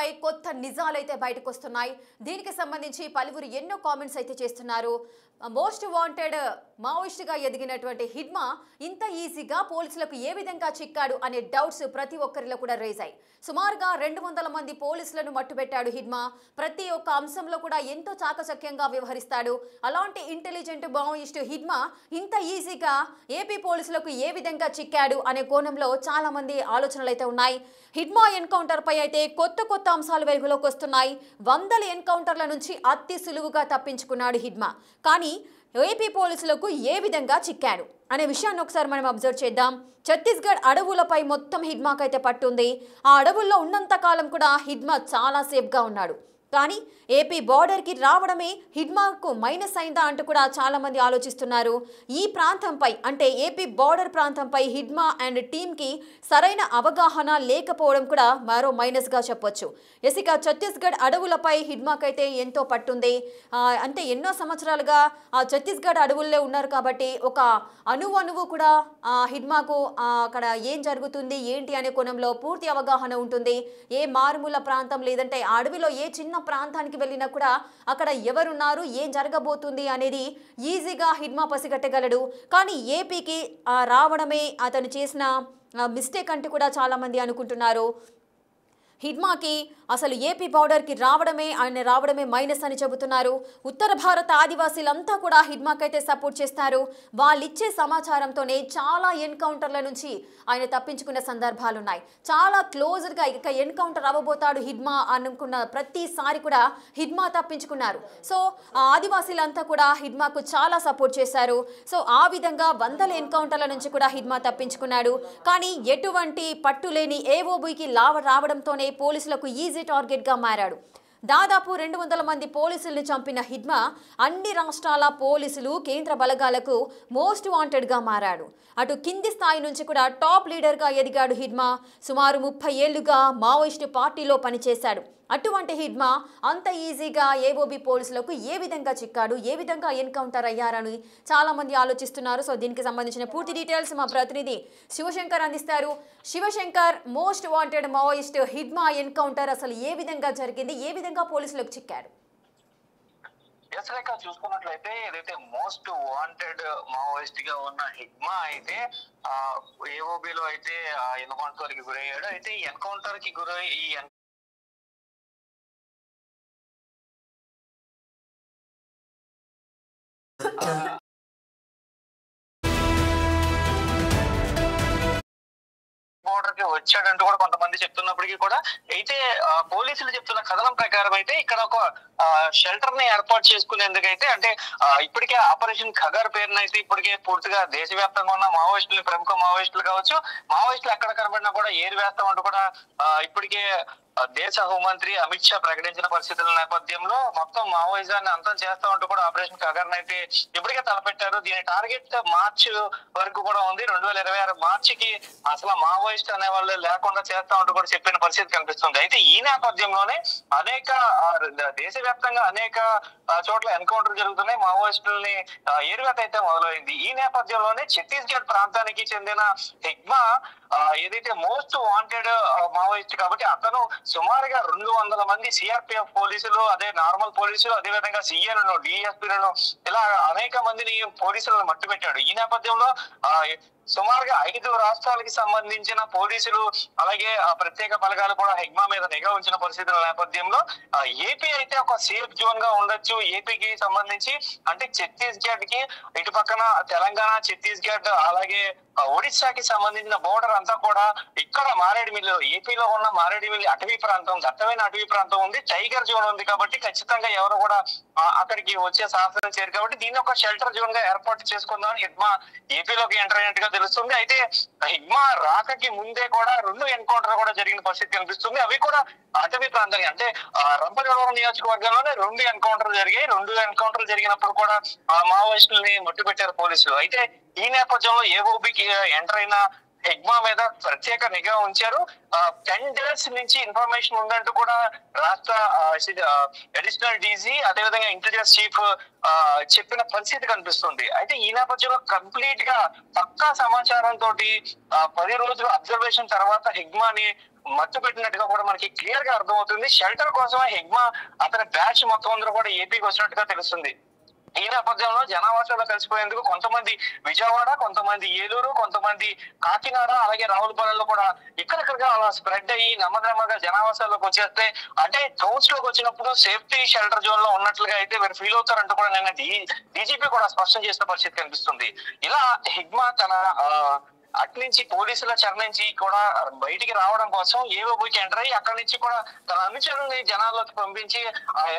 హిడ్మాపై కొత్త నిజాలైతే బయటకు వస్తున్నాయి. దీనికి సంబంధించి పలువురు ఎన్నో కామెంట్స్ అయితే చేస్తున్నారు. మోస్ట్ వాంటెడ్ మావోయిస్ట్ గా ఎదిగినటువంటి హిడ్మా ఇంత ఈజీగా పోలీసులకు ఏ విధంగా చిక్కాడు అనే డౌట్స్ ప్రతి ఒక్కరిలో కూడా రేజ్ అయ్యాయి. సుమారుగా 200 మంది పోలీసులను మట్టుబెట్టాడు హిడ్మా. ప్రతి ఒక్క అంశంలో కూడా ఎంతో చాకచక్యంగా వ్యవహరిస్తాడు. అలాంటి ఇంటెలిజెంట్ మావోయిస్ట్ హిడ్మా ఇంత ఈజీగా ఏపీ పోలీసులకు ఏ విధంగా చిక్కాడు అనే కోణంలో చాలా మంది ఆలోచనలు అయితే ఉన్నాయి. హిడ్మా ఎన్కౌంటర్ పై అయితే కొత్త అంశాలు వెలుగులోకి వస్తున్నాయి. వందల ఎన్కౌంటర్ల నుంచి అతి సులువుగా తప్పించుకున్నాడు హిడ్మా. కానీ ఏపీ పోలీసులకు ఏ విధంగా చిక్కాడు అనే విషయాన్ని ఒకసారి మనం అబ్జర్వ్ చేద్దాం. ఛత్తీస్గఢ్ అడవులపై మొత్తం హిడ్మాకైతే పట్టుంది. ఆ అడవుల్లో ఉన్నంత కాలం కూడా హిడ్మా చాలా సేఫ్గా ఉన్నాడు. కానీ ఏపీ బార్డర్కి రావడమే హిడ్మాకు మైనస్ అయిందా అంటూ కూడా చాలామంది ఆలోచిస్తున్నారు. ఈ ప్రాంతంపై అంటే ఏపీ బార్డర్ ప్రాంతంపై హిడ్మా అండ్ టీంకి సరైన అవగాహన లేకపోవడం కూడా మరో మైనస్గా చెప్పొచ్చు. ఇక ఛత్తీస్గఢ్ అడవులపై హిడ్మాకైతే ఎంతో పట్టుంది. అంటే ఎన్నో సంవత్సరాలుగా ఆ ఛత్తీస్గఢ్ అడవుల్లో ఉన్నారు కాబట్టి ఒక అణువు కూడా హిడ్మాకు అక్కడ ఏం జరుగుతుంది ఏంటి అనే కోణంలో పూర్తి అవగాహన ఉంటుంది. ఏ మారుమూల ప్రాంతం లేదంటే ఆ అడవిలో ఏ చిన్న ప్రాంతానికి వెళ్ళినా కూడా అక్కడ ఎవరున్నారు ఏం జరగబోతుంది అనేది ఈజీగా హిడ్మా పసిగట్టగలడు. కానీ ఏపీకి రావడమే అతను చేసిన మిస్టేక్ అంటూ కూడా చాలామంది అనుకుంటున్నారు. హిడ్మాకి అసలు ఏపీ బార్డర్కి రావడమే మైనస్ అని చెబుతున్నారు. ఉత్తర భారత ఆదివాసీలంతా కూడా హిడ్మాకైతే సపోర్ట్ చేస్తారు. వాళ్ళిచ్చే సమాచారంతోనే చాలా ఎన్కౌంటర్ల నుంచి ఆయన తప్పించుకున్న సందర్భాలు ఉన్నాయి. చాలా క్లోజ్గా ఇక ఎన్కౌంటర్ అవ్వబోతాడు హిడ్మా అనుకున్న ప్రతిసారి కూడా హిడ్మా తప్పించుకున్నారు. సో ఆదివాసీలంతా కూడా హిడ్మాకు చాలా సపోర్ట్ చేశారు. సో ఆ విధంగా వందల ఎన్కౌంటర్ల నుంచి కూడా హిడ్మా తప్పించుకున్నాడు. కానీ ఎటువంటి పట్టులేని ఏఓబీకి రావడంతోనే పోలీసులకు ఈజీ టార్గెట్ గా మారాడు. దాదాపు 200 మంది పోలీసుల్ని చంపిన హిడ్మా అన్ని రాష్ట్రాల పోలీసులు కేంద్ర బలగాలకు మోస్ట్ వాంటెడ్ గా మారాడు. అటు కింది స్థాయి నుంచి కూడా టాప్ లీడర్ గా ఎదిగాడు హిడ్మా. సుమారు 30 ఏళ్లుగా మావోయిస్టు పార్టీలో పనిచేశాడు. అటువంటి హిడ్మా అంత ఈజీగా ఏఓబీ పోలీసులకు ఏ విధంగా చిక్కాడు, ఏ విధంగా ఎన్కౌంటర్ అయ్యారని చాలా మంది ఆలోచిస్తున్నారు. సో దీనికి సంబంధించిన పూర్తి డీటెయిల్స్ మా ప్రతినిధి శివశంకర్ అందిస్తారు. Shivashankar, most wanted Maoist Hidma encounter అసలు ఏ విధంగా జరిగింది, ఏ విధంగా పోలీసులకు చిక్కాడు? చూసుకున్నట్లయితే ఏదైతే మోస్ట్ వాంటెడ్ మావోయిస్ట్ గా ఉన్న హిడ్మా అయితే ఏఓబీలో అయితే ఎన్కౌంటర్ కి గురయ్యాడు. అయితే ఈ ఎన్కౌంటర్ కి గురై బోర్డర్ కి వచ్చాడంటూ కూడా కొంతమంది చెప్తున్నప్పటికీ కూడా అయితే పోలీసులు చెప్తున్న కథనం ప్రకారం అయితే ఇక్కడ ఒక షెల్టర్ ని ఏర్పాటు చేసుకునేందుకైతే అంటే ఇప్పటికే ఆపరేషన్ ఖగర్ పేరునైతే ఇప్పటికే పూర్తిగా దేశవ్యాప్తంగా ఉన్న మావోయిస్టులు, ప్రముఖ మావోయిస్టులు కావచ్చు, మావోయిస్టులు ఎక్కడ కనబడినా కూడా ఏరు వేస్తామంటూ కూడా ఇప్పటికే దేశ హోంమంత్రి అమిత్ షా ప్రకటించిన పరిస్థితుల నేపథ్యంలో మొత్తం మావోయిజాన్ని అంతం చేస్తామంటూ కూడా ఆపరేషన్ ఖగర్ అయితే ఇప్పటికే తలపెట్టారు. దీని టార్గెట్ మార్చ్ వరకు కూడా ఉంది. 2026 మార్చికి అసలు మావోయిస్ట్ అనే వాళ్ళు లేకుండా చేస్తామంటూ కూడా చెప్పిన పరిస్థితి కనిపిస్తుంది. అయితే ఈ నేపథ్యంలోనే దేశవ్యాప్తంగా అనేక చోట్ల ఎన్కౌంటర్ జరుగుతున్నాయి. మావోయిస్టుల్ని ఏరువేత అయితే మొదలైంది. ఈ నేపథ్యంలోనే ఛత్తీస్గఢ్ ప్రాంతానికి చెందిన హిడ్మా ఏదైతే మోస్ట్ వాంటెడ్ మావోయిస్ట్ కాబట్టి అతను సుమారుగా 200 మంది సిఆర్పిఎఫ్ పోలీసులు, అదే నార్మల్ పోలీసులు, అదే విధంగా సిఐలను, డిఎస్పీలను ఇలా అనేక మందిని పోలీసులను మట్టుపెట్టాడు. ఈ నేపథ్యంలో సుమారుగా 5 రాష్ట్రాలకి సంబంధించిన పోలీసులు అలాగే ప్రత్యేక బలగాలు కూడా హిడ్మా మీద నిఘా ఉంచిన పరిస్థితుల నేపథ్యంలో ఏపీ అయితే ఒక సేఫ్ జోన్ గా ఉండొచ్చు. ఏపీకి సంబంధించి అంటే ఛత్తీస్గఢ్ కి ఇటు పక్కన తెలంగాణ, ఛత్తీస్గఢ్ అలాగే ఒడిశాకి సంబంధించిన బోర్డర్ అంతా కూడా ఇక్కడ మారేడుమిల్లి, ఏపీలో ఉన్న మారేడుమిల్లి అటవీ ప్రాంతం, దట్టమైన అటవీ ప్రాంతం ఉంది, టైగర్ జోన్ ఉంది కాబట్టి ఖచ్చితంగా ఎవరు కూడా అక్కడికి వచ్చే సాహసం చేయరు కాబట్టి దీన్ని ఒక షెల్టర్ జోన్ గా ఏర్పాటు చేసుకుందామని హిడ్మా ఏపీలోకి ఎంటర్ అయినట్టుగా తెలుస్తుంది. అయితే హిడ్మా రాకకి ముందే కూడా 2 ఎన్కౌంటర్ కూడా జరిగిన పరిస్థితి కనిపిస్తుంది. అవి కూడా అటవీ ప్రాంతానికి అంటే రంపచోడవరం నియోజకవర్గంలోనే 2 ఎన్కౌంటర్లు జరిగాయి. 2 ఎన్కౌంటర్లు జరిగినప్పుడు కూడా మావోయిస్టుల్ని మట్టుపెట్టారు పోలీసులు. అయితే ఈ నేపథ్యంలో ఏఓబీకి ఎంటర్ అయిన హిడ్మా మీద ప్రత్యేక నిఘా ఉంచారు. 10 days నుంచి ఇన్ఫర్మేషన్ ఉందంటూ కూడా రాష్ట్ర అడిషనల్ డీజీ అదేవిధంగా ఇంటెలిజెన్స్ చీఫ్ చెప్పిన పరిస్థితి కనిపిస్తుంది. అయితే ఈ నేపథ్యంలో కంప్లీట్ గా పక్కా సమాచారం తోటి 10 రోజులు అబ్జర్వేషన్ తర్వాత హిడ్మాని మత్తు పెట్టినట్టుగా కూడా మనకి క్లియర్ గా అర్థమవుతుంది. షెల్టర్ కోసమే హిగ్మా అతని బ్యాచ్ మొత్తం అందరూ కూడా ఏపీకి వచ్చినట్టుగా తెలుస్తుంది. ఈ నేపథ్యంలో జనావాసాల్లో కలిసిపోయేందుకు కొంతమంది విజయవాడ, కొంతమంది ఏలూరు, కొంతమంది కాకినాడ, అలాగే రావులపాలెంలో కూడా ఇక్కడిక్కడగా అలా స్ప్రెడ్ అయ్యి నెమ్మదిగా జనావాసాల్లోకి వచ్చేస్తే, అంటే టౌన్స్ లోకి వచ్చినప్పుడు సేఫ్టీ షెల్టర్ జోన్ లో ఉన్నట్లుగా అయితే వీరు ఫీల్ అవుతారంటూ కూడా నిన్న డీజీపీ కూడా స్పష్టం చేసిన పరిస్థితి కనిపిస్తుంది. ఇలా హిగ్మా తన అట్నుంచి పోలీసుల చెర నుంచి కూడా బయటికి రావడం కోసం ఏవోకి ఎంటర్ అయ్యి అక్కడి నుంచి కూడా తన అనుచరుల్ని జనాల్లోకి పంపించి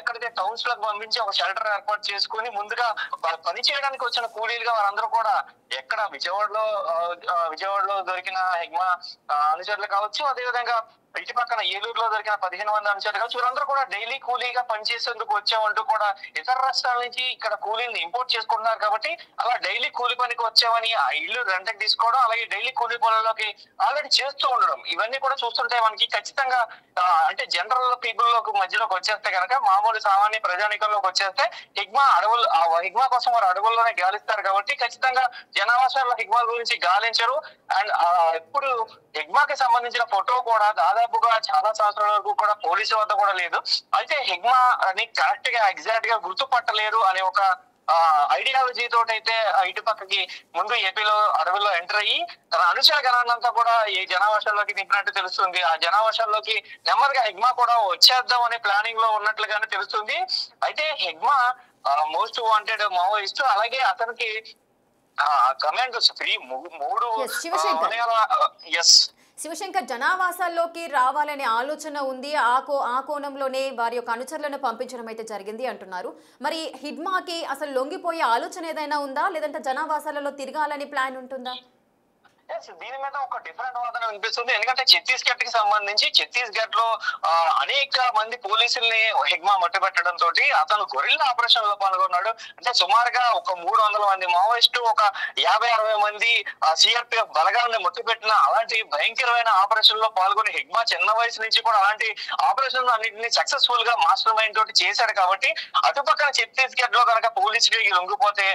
ఎక్కడైతే టౌన్స్ లోకి పంపించి ఒక షెల్టర్ ఏర్పాటు చేసుకుని ముందుగా పని చేయడానికి వచ్చిన కూలీలుగా వారందరూ కూడా ఎక్కడ విజయవాడలో దొరికిన హిగ్మా అనుచరులు కావచ్చు, అదేవిధంగా ఇటు పక్కన ఏలూరులో దొరికిన 15 మంది అనుచరులు కావచ్చు, వీరందరూ కూడా డైలీ కూలీగా పనిచేసేందుకు వచ్చామంటూ కూడా ఇతర రాష్ట్రాల నుంచి ఇక్కడ కూలీని ఇంపోర్ట్ చేసుకుంటున్నారు. కాబట్టి అలా డైలీ కూలి పనికి వచ్చామని ఆ ఇల్లు రెంట్కి తీసుకోవడం, అలాగే డైలీ కూలీ పనుల్లోకి ఆల్రెడీ చేస్తూ ఉండడం, ఇవన్నీ కూడా చూస్తుంటే మనకి ఖచ్చితంగా అంటే జనరల్ పీపుల్ లోకి మధ్యలోకి వచ్చేస్తే కనుక, మామూలు సామాన్య ప్రజానికంలోకి వచ్చేస్తే హిగ్మా కోసం వారు అడవుల్లోనే గాలిస్తారు. కాబట్టి ఖచ్చితంగా జనావాసాల్లో హిగ్మా గురించి గాలించరు. అండ్ ఇప్పుడు హిగ్మాకి సంబంధించిన ఫోటో కూడా దాదాపుగా చాలా సంవత్సరాల వరకు కూడా పోలీసు వద్ద కూడా లేదు. అయితే హిగ్మా అని కరెక్ట్ గా ఎగ్జాక్ట్ గా గుర్తుపట్టలేరు అనే ఒక ఐడియాలజీ తోటైతే ఇటు పక్కకి ముందు ఏపీలో అడవుల్లో ఎంటర్ అయ్యి తన అనుచర గణాన్నంతా కూడా ఈ జనావాసాల్లోకి నింపినట్టు తెలుస్తుంది. ఆ జనావాసాల్లోకి నెమ్మదిగా హిగ్మా కూడా వచ్చేద్దాం అనే ప్లానింగ్ లో ఉన్నట్లుగానే తెలుస్తుంది. అయితే హిగ్మా మోస్ట్ వాంటెడ్ మావోయిస్ట్, అలాగే అతనికి కమాండ్ మూడు శివశంకర్ జనావాసాల్లోకి రావాలనే ఆలోచన ఉంది. ఆ కోణంలోనే వారి యొక్క అనుచరులను పంపించడం అయితే జరిగింది అంటున్నారు. మరి హిగ్మాకి అసలు లొంగిపోయే ఆలోచన ఏదైనా ఉందా, లేదంటే జనావాసాలలో తిరగాలని ప్లాన్ ఉంటుందా? దీని మీద ఒక డిఫరెంట్ వాదన వినిపిస్తుంది. ఎందుకంటే ఛత్తీస్గఢ్ కి సంబంధించి ఛత్తీస్గఢ్ లో అనేక మంది పోలీసుల్ని హిగ్మా మట్టుబెట్టడం తోటి అతను గొరిల్లా ఆపరేషన్ లో పాల్గొన్నాడు. అంటే సుమారుగా ఒక 300 మంది మావోయిస్టు, ఒక 50-60 మంది సిఆర్పిఎఫ్ బలగాలను మట్టుబెట్టిన అలాంటి భయంకరమైన ఆపరేషన్ లో పాల్గొని హిగ్మా చిన్న వయసు నుంచి కూడా అలాంటి ఆపరేషన్ అన్నింటినీ సక్సెస్ఫుల్ గా మాస్టర్ మైండ్ తోటి చేశాడు. కాబట్టి అటుపక్కన ఛత్తీస్గఢ్ లో కనుక పోలీసులకి లొంగిపోతే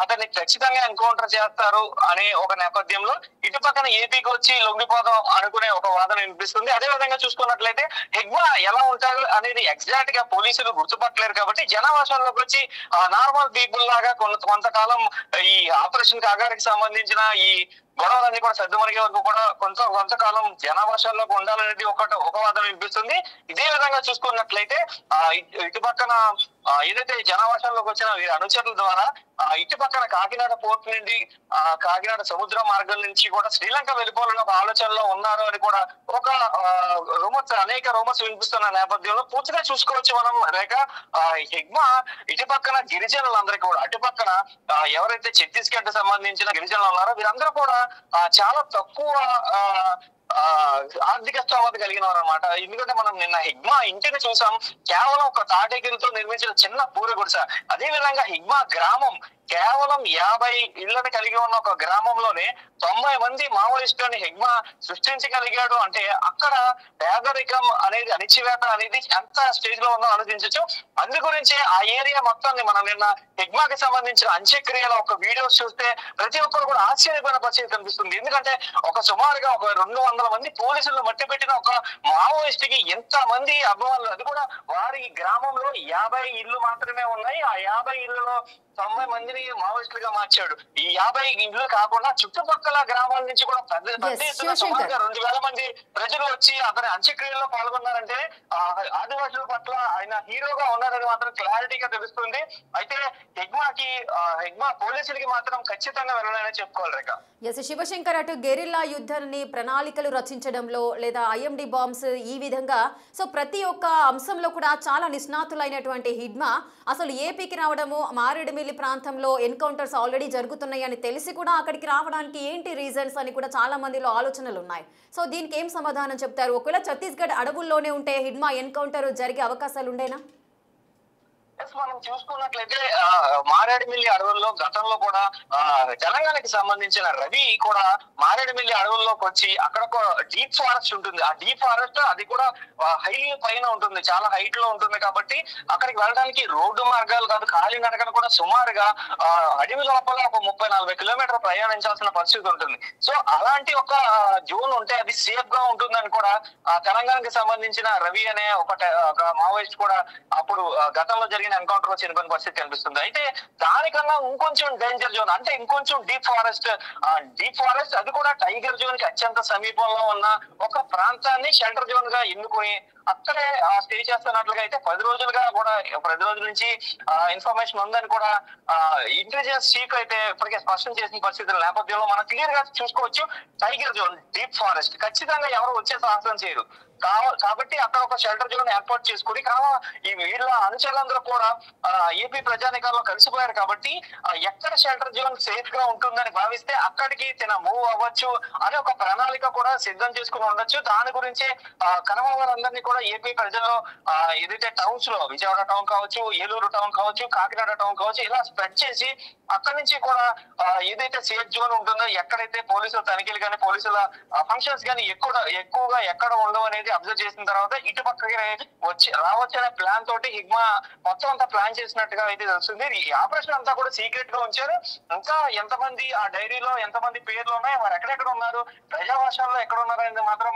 అతన్ని ఖచ్చితంగా ఎన్కౌంటర్ చేస్తారు అనే ఒక నేపథ్యంలో ఇటు పక్కన ఏపీకి వచ్చి లొంగిపోదాం అనుకునే ఒక వాదన వినిపిస్తుంది. అదే విధంగా చూసుకున్నట్లయితే హిగ్మా ఎలా ఉంటారు అనేది ఎగ్జాక్ట్ గా పోలీసులు గుర్తుపట్టలేరు. కాబట్టి జనావాసాల్లోకి వచ్చి నార్మల్ పీపుల్ లాగా కొంతకాలం ఈ ఆపరేషన్ కాగారికి సంబంధించిన ఈ గొడవలన్నీ కూడా సర్దుమరిగే వరకు కూడా కొంతకాలం జనావాసాల్లోకి ఉండాలనేది ఒక వాదన వినిపిస్తుంది. ఇదే విధంగా చూసుకున్నట్లయితే ఇటు పక్కన ఏదైతే జనావాసాల్లోకి వచ్చిన అనుచరుల ద్వారా ఇటు పక్కన కాకినాడ పోర్ట్ నుండి కాకినాడ సముద్ర మార్గం నుంచి కూడా శ్రీలంక వెళ్ళిపోవాలని ఒక ఆలోచనలో ఉన్నారు అని కూడా ఒక అనేక రూమర్స్ వినిపిస్తున్న నేపథ్యంలో పూర్తిగా చూసుకోవచ్చు మనం. రేఖ హిగ్మా ఇటు పక్కన గిరిజనులందరికీ కూడా, అటు పక్కన ఎవరైతే ఛత్తీస్గఢ్ సంబంధించిన గిరిజనులు ఉన్నారో వీరందరూ కూడా చాలా తక్కువ ఆర్థిక స్తోమత కలిగిన వారు అనమాట. ఎందుకంటే మనం నిన్న హిగ్మా ఇంటిని చూసాం, కేవలం ఒక తాటేకిలతో నిర్మించిన చిన్న పూర గుడిసె. అదే విధంగా హిగ్మా గ్రామం కేవలం 50 ఇళ్లను కలిగి ఉన్న ఒక గ్రామంలోనే 90 మంది మావోయిస్టులని హిగ్మా సృష్టించగలిగాడు. అంటే అక్కడ పేదరికం అనేది, అణిచివేత అనేది ఎంత స్టేజ్ లో ఉందో ఆలోచించవచ్చు. అందు గురించే ఆ ఏరియా మొత్తాన్ని మనం నిన్న హిగ్మాకి సంబంధించిన అంత్యక్రియల ఒక వీడియోస్ చూస్తే ప్రతి ఒక్కరు కూడా ఆశ్చర్యపోయిన పరిస్థితి కనిపిస్తుంది. ఎందుకంటే సుమారుగా ఒక 200 మంది పోలీసులను మట్టి పెట్టిన ఒక మావోయిస్ట్ కి ఎంత మంది అభిమానులు, అది కూడా వారి గ్రామంలో 50 ఇళ్లు మాత్రమే ఉన్నాయి. ఆ 50 ఇళ్లలో 90 మందిని మావోయిస్టులుగా మార్చాడు. ఈ 50 ఇండ్లు కాకుండా చుట్టుపక్కల గ్రామాల నుంచి కూడా పెద్ద ఎత్తున సుమారుగా 2000 మంది ప్రజలు వచ్చి అతని అంత్యక్రియల్లో పాల్గొన్నారంటే ఆదివాసుల పట్ల ఆయన హీరోగా ఉన్నారని మాత్రం క్లారిటీగా తెలుస్తుంది. అయితే హిగ్మా పోలీసులకి మాత్రం ఖచ్చితంగా వెళ్ళాలని చెప్పుకోవాలి రేఖ. శివశంకర్, అటు గెరిల్లా యుద్ధాన్ని ప్రణాళికలు రచించడంలో లేదా ఐఎండి బాంబ్స్ ఈ విధంగా ప్రతి ఒక్క అంశంలో కూడా చాలా నిష్ణాతులైనటువంటి హిగ్మా అసలు ఏపీకి రావడము, మారేడుమిల్లి ప్రాంతంలో ఎన్కౌంటర్స్ ఆల్రెడీ జరుగుతున్నాయి అని తెలిసి కూడా అక్కడికి రావడానికి ఏంటి రీజన్స్ అని కూడా చాలా మందిలో ఆలోచనలు ఉన్నాయి. దీనికి ఏం సమాధానం చెప్తారు? ఒకవేళ ఛత్తీస్గఢ్ అడవుల్లోనే ఉంటే హిగ్మా ఎన్కౌంటర్ జరిగే అవకాశాలు ఉండేనా? డీటెయిల్స్ మనం చూసుకున్నట్లయితే మారేడుమిల్లి అడవుల్లో గతంలో కూడా తెలంగాణకి సంబంధించిన రవి కూడా మారేడుమిల్లి అడవుల్లోకి వచ్చి అక్కడ ఒక డీప్ ఫారెస్ట్ ఉంటుంది. ఆ డీప్ ఫారెస్ట్ అది కూడా హైలీ పైన ఉంటుంది, చాలా హైట్ లో ఉంటుంది. కాబట్టి అక్కడికి వెళ్ళడానికి రోడ్డు మార్గాలు కాదు, ఖాళీ నడకను కూడా సుమారుగా అడవి లోపల ఒక 30-40 కిలోమీటర్ ప్రయాణించాల్సిన పరిస్థితి ఉంటుంది. సో అలాంటి ఒక జోన్ ఉంటే అది సేఫ్ గా ఉంటుందని కూడా తెలంగాణకి సంబంధించిన రవి అనే ఒక మావోయిస్ట్ కూడా అప్పుడు గతంలో జరిగిన ఎన్కౌంటర్ లో చనిపోయిన పరిస్థితి కనిపిస్తుంది. అయితే దానికన్నా ఇంకొంచెం డేంజర్ జోన్ అంటే ఇంకొంచెం డీప్ ఫారెస్ట్ అది కూడా టైగర్ జోన్ కి అత్యంత సమీపంలో ఉన్న ఒక ప్రాంతాన్ని షెల్టర్ జోన్ గా ఎన్నుకొని అక్కడే స్టే చేస్తున్నట్లుగా అయితే 10 రోజుల నుంచి ఇన్ఫర్మేషన్ ఉందని కూడా ఇంటెలిజెన్స్ చీఫ్ అయితే ఇప్పటికే స్పష్టం చేసిన పరిస్థితుల నేపథ్యంలో మనం క్లియర్ గా చూసుకోవచ్చు. టైగర్ జోన్ డీప్ ఫారెస్ట్ ఖచ్చితంగా ఎవరు వచ్చే సాహసం చేయరు కాబట్టి అక్కడ ఒక షెల్టర్ జోన్ ఏర్పాటు చేసుకుని ఈ వీళ్ళ అనుచరులందరూ కూడా ఏపీ ప్రజానికాల్లో కలిసిపోయారు. కాబట్టి ఎక్కడ షెల్టర్ జోన్ సేఫ్ గా ఉంటుందని భావిస్తే అక్కడికి మూవ్ అవ్వచ్చు అనే ఒక ప్రణాళిక కూడా సిద్ధం చేసుకుని ఉండొచ్చు. దాని గురించే కనవ వారందరినీ కూడా ఏపీ ప్రజల్లో ఏదైతే టౌన్స్ లో విజయవాడ టౌన్ కావచ్చు, ఏలూరు టౌన్ కావచ్చు, కాకినాడ టౌన్ కావచ్చు ఇలా స్ప్రెడ్ చేసి అక్కడి నుంచి కూడా ఏదైతే సేఫ్ జోన్ ఉంటుందో ఎక్కడైతే పోలీసుల తనిఖీలు కానీ పోలీసుల ఫంక్షన్స్ కానీ ఎక్కువగా ఎక్కడ ఉండవు అనేది అబ్జర్వ్ చేసిన తర్వాత ఇటుపక్కకి రావచ్చనే ప్లాన్ తోటి హిగ్మా మొత్తం అంతా ప్లాన్ చేసినట్టుగా అయితే తెలుస్తుంది. ఈ ఆపరేషన్ అంతా కూడా సీక్రెట్ గా ఉంచారు. ఇంకా ఎంతమంది ఆ డైరీలో ఎంతమంది పేర్లు ఉన్నాయి, వారు ఎక్కడెక్కడ ఉన్నారు, ప్రజావాసాల్లో ఎక్కడ ఉన్నారు అనేది మాత్రం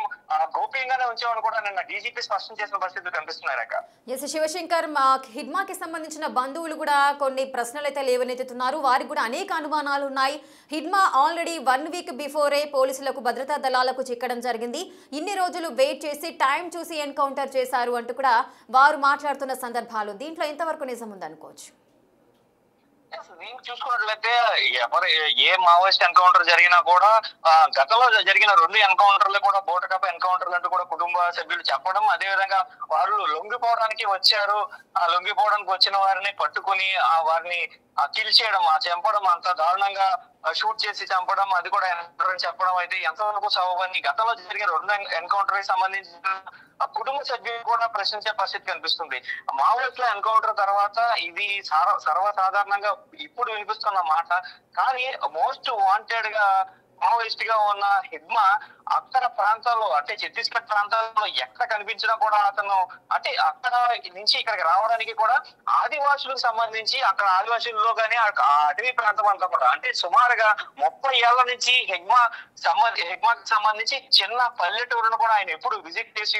గోప్యంగానే ఉంచామని కూడా నిన్న డీజీపీ స్పష్టం చేసిన పరిస్థితులు కనిపిస్తున్నాయి. శివశంకర్, హిడ్మాకి సంబంధించిన బంధువులు కూడా కొన్ని ప్రశ్నలు అయితే లేవనెత్తుతున్నారు. వారికి కూడా అనేక అనుమానాలు ఉన్నాయి. హిడ్మా ఆల్రెడీ 1 వీక్ బిఫోరే పోలీసులకు భద్రతా దళాలకు చిక్కడం జరిగింది. ఇన్ని రోజులు వెయిట్ చేసి టైం చూసి ఎన్కౌంటర్ చేశారు అంటూ కూడా వారు మాట్లాడుతున్న సందర్భాలు దీంట్లో ఎంతవరకు నిజం ఉందనుకోవచ్చు? చూసుకున్నట్లయితే ఏ మావోయిస్ట్ ఎన్కౌంటర్ జరిగినా కూడా గతంలో జరిగిన 2 ఎన్కౌంటర్లు కూడా బోటకప్ప ఎన్కౌంటర్లు అంటూ కూడా కుటుంబ సభ్యులు చెప్పడం, అదే విధంగా వాళ్ళు లొంగిపోవడానికి వచ్చారు, ఆ లొంగిపోవడానికి వచ్చిన వారిని పట్టుకుని వారిని కిల్ చేయడం, చంపడం, అంత దారుణంగా షూట్ చేసి చంపడం, అది కూడా ఎన్కౌంటర్ చెప్పడం అయితే ఎంతవరకు సబబని గతంలో జరిగిన 2 ఎన్కౌంటర్ కి సంబంధించిన కుటుంబ సభ్యులు కూడా ప్రశ్నించే పరిస్థితి కనిపిస్తుంది. మావోయిస్టుల ఎన్కౌంటర్ తర్వాత ఇది సర్వసాధారణంగా ఇప్పుడు వినిపిస్తున్న మాట. కానీ మోస్ట్ వాంటెడ్ గా మావోయిస్ట్ గా ఉన్న హిడ్మా అక్కడ ప్రాంతాల్లో అంటే ఛత్తీస్గఢ్ ప్రాంతాల్లో ఎక్కడ కనిపించినా కూడా అతను అంటే అక్కడ నుంచి ఇక్కడికి రావడానికి కూడా ఆదివాసులకు సంబంధించి అక్కడ ఆదివాసుల్లో గానీ అటవీ ప్రాంతం అంతా కూడా అంటే సుమారుగా 30 ఏళ్ల నుంచి హిగ్మాకి సంబంధించి చిన్న పల్లెటూరును కూడా ఆయన ఎప్పుడు విజిట్ చేసి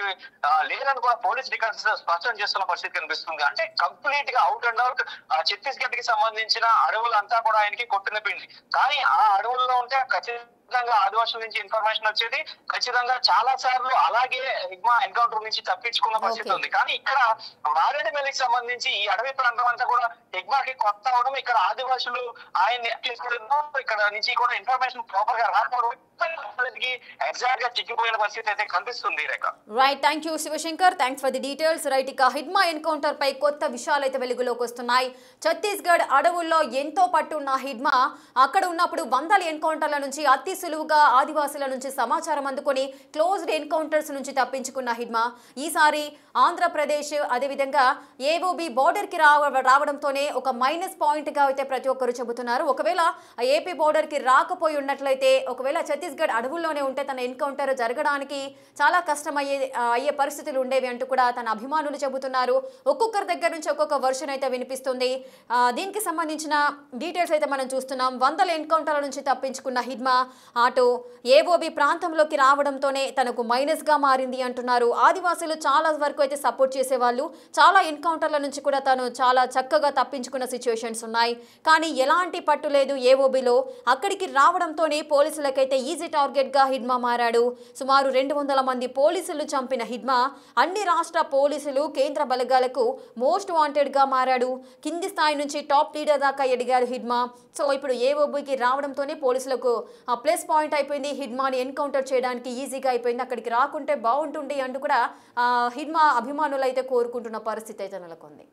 లేదని కూడా పోలీస్ రికార్డ్స్ స్పష్టం చేస్తున్న పరిస్థితి కనిపిస్తుంది. అంటే కంప్లీట్ గా అవుట్ అండ్ అవుట్ ఛత్తీస్గఢ్ కి సంబంధించిన అడవులంతా కూడా ఆయనకి కొట్టిన పిండి. కానీ ఆ అడవుల్లో ఉంటే ఖచ్చితంగా ఆదివాసుల నుంచి ఇన్ఫర్మేషన్ వచ్చేది, ఖచ్చితంగా చాలా సార్లు అలాగే హిగ్మా ఎన్కౌంటర్ నుంచి తప్పించుకున్న పరిస్థితి ఉంది. కానీ ఇక్కడ మారేడుమిల్లికి సంబంధించి ఈ అడవి ప్రాంతం అంతా కూడా హిగ్మాకి కొత్త అవడం, ఇక్కడ ఆదివాసులు ఆయన్ని ఇక్కడ నుంచి కూడా ఇన్ఫర్మేషన్ ప్రాపర్ గా రాకపోవడం ఎగ్జాక్ట్ గా చిక్కిపోయిన పరిస్థితి అయితే కనిపిస్తుంది. Right, thank you Shivashankar, thanks for the details. Right, ఇక హిడ్మా ఎన్కౌంటర్ పై కొత్త విషయాలు అయితే వెలుగులోకి వస్తున్నాయి. ఛత్తీస్గఢ్ అడవుల్లో ఎంతో పట్టున్న హిడ్మా అక్కడ ఉన్నప్పుడు 100 ఎన్కౌంటర్ల నుంచి అతి సులువుగా ఆదివాసుల నుంచి సమాచారం అందుకొని క్లోజ్డ్ ఎన్కౌంటర్స్ నుంచి తప్పించుకున్న హిడ్మా ఈసారి ఆంధ్రప్రదేశ్ అదేవిధంగా ఏఓబి బోర్డర్ కి రావడంతోనే ఒక మైనస్ పాయింట్ గా అయితే ప్రతి ఒక్కరు చెబుతున్నారు. ఒకవేళ ఏపీ బోర్డర్ కి రాకపోయి ఉన్నట్లయితే, ఒకవేళ ఛత్తీస్గఢ్ అడవుల్లోనే ఉంటే తన ఎన్కౌంటర్ జరగడానికి చాలా కష్టం అయ్యే పరిస్థితులు ఉండేవి అంటూ కూడా తన అభిమానులు చెబుతున్నారు. ఒక్కొక్కరి దగ్గర నుంచి ఒక్కొక్క వర్షన్ అయితే వినిపిస్తుంది. దీనికి సంబంధించిన డీటెయిల్స్ అయితే మనం చూస్తున్నాం. 100 ఎన్కౌంటర్ల నుంచి తప్పించుకున్న హిడ్మా అటు ఏఓబి ప్రాంతంలోకి రావడంతోనే తనకు మైనస్ గా మారింది అంటున్నారు. ఆదివాసులు చాలా వరకు అయితే సపోర్ట్ చేసేవాళ్ళు, చాలా ఎన్కౌంటర్ల నుంచి కూడా తను చాలా చక్కగా తప్పించుకున్న సిచ్యువేషన్స్ ఉన్నాయి. కానీ ఎలాంటి పట్టు లేదు ఏఓబిలో. అక్కడికి రావడంతోనే పోలీసులకైతే ఈజీ టార్గెట్ గా హిడ్మా మారాడు. సుమారు 200 మంది పోలీసులు చంపిన హిడ్మా అన్ని రాష్ట్ర పోలీసులు కేంద్ర బలగాలకు మోస్ట్ వాంటెడ్ గా మారాడు. కింది స్థాయి నుంచి టాప్ లీడర్ దాకా ఎదిగారు హిడ్మా. సో ఇప్పుడు ఏఓబికి రావడంతోనే పోలీసులకు ప్లస్ పాయింట్ అయిపోయింది. హిడ్మాని ఎన్కౌంటర్ చేయడానికి ఈజీగా అయిపోయింది. అక్కడికి రాకుంటే బాగుంటుంది అంటూ కూడా హిడ్మా అభిమానులు అయితే కోరుకుంటున్న పరిస్థితి అయితే నెలకొంది.